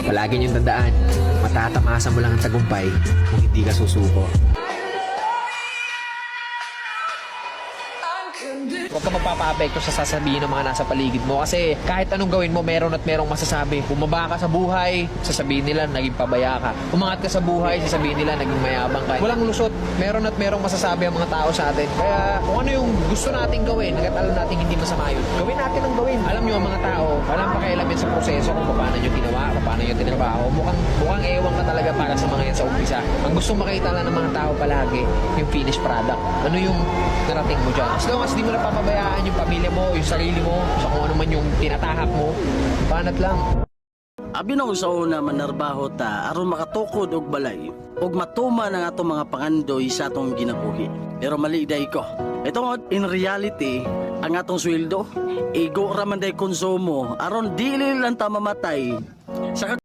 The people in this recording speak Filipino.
Palagi niyong tandaan, matatamasa mo lang ang tagumpay kung hindi ka susuko. Huwag ka magpapaapekto sa sasabihin ng mga nasa paligid mo kasi kahit anong gawin mo, meron at merong masasabi. Bumaba ka sa buhay, sasabihin nila naging pabaya ka. Umangat ka sa buhay, sasabihin nila naging mayabang ka. Walang lusot, meron at merong masasabi ang mga tao sa atin. Kaya kung ano yung gusto nating gawin, hanggat alam natin hindi masama yun, gawin natin ang gawin. Alam nyo ang mga tao, walang pakialam yan sa proseso kung paano nyo ginawa, kung paano nyo tinrabaho. Mukhang ewan ka talaga para sa mga yan sa umpisa. Ang gusto makita lang ng mga tao palagi, yung finished product. Ano yung narating mo dyan. As long as di mo napapabayaan yung pamilya mo, yung sarili mo, sa kung ano man yung tinatahak mo, banat lang. Abi na sa una manarbaho ta aron makatukod og balay ug matuman ang atong mga pangandoy sa atong ginabuhi. Pero mali day ko. Ito in reality ang atong sweldo igo ra man day konsumo aron dili lang ta mamatay sa